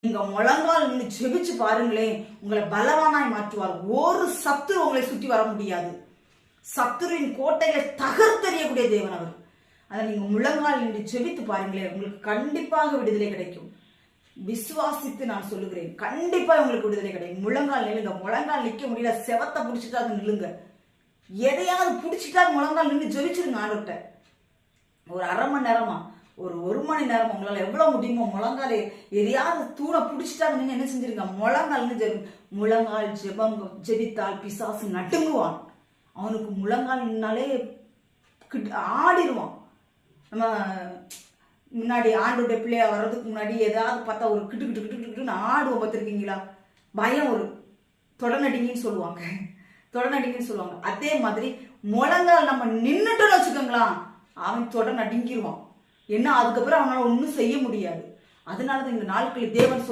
நீங்க முழங்கால் நின்று ஜெபிச்சு பாருங்களேன், உங்களை பலவானாய் மாற்றுவார். ஒரு சத்துரு உங்களை சுற்றி வர முடியாது. சத்துருவின் கோட்டைகளை தகர்த்தெறியக்கூடிய தேவன் அவர். அதை நீங்க முழங்கால் நின்று ஜெபித்து பாருங்களேன், உங்களுக்கு கண்டிப்பாக விடுதலை கிடைக்கும். விசுவாசித்து நான் சொல்லுகிறேன், கண்டிப்பா உங்களுக்கு விடுதலை கிடைக்கும். முழங்கால் நில்லுங்க. முழங்கால் நிக்க முடியல, செவத்தை பிடிச்சிட்டாது நில்லுங்க. எதையாவது பிடிச்சிட்டா முழங்கால் நின்று ஜெபிச்சிருங்க. ஆண்டவர்கிட்ட ஒரு அரை மணி நேரமா, ஒரு மணி நேரம் உங்களால் எவ்வளவு முடியுமோ முழங்கால் எதையாவது தூணை பிடிச்சிட்டாங்க. நீங்க என்ன செஞ்சிருங்க, முழங்கால் முழங்கால் ஜெபித்தால் பிசாசு நடுங்குவான். அவனுக்கு முழங்கால் நின்னாலே ஆடிடுவான். நம்ம முன்னாடி ஆண்டோடைய பிள்ளையா வர்றதுக்கு முன்னாடி ஏதாவது பார்த்தா ஒரு கிட்டு கிட்டு கிட்டு கிட்டுன்னு ஆடுவோம், பார்த்துருக்கீங்களா? பயம், ஒரு தொடநடிங்கன்னு சொல்லுவாங்க, தொடநடிங்கன்னு சொல்லுவாங்க. அதே மாதிரி முழங்கால் நம்ம நின்றுட்டோன்னு வச்சுக்கோங்களா, அவன் தொட நடுங்கிடுவான். ஏன்னா அதுக்கப்புறம் அவனால ஒன்றும் செய்ய முடியாது. அதனாலதான் இந்த நாட்களில் தேவன்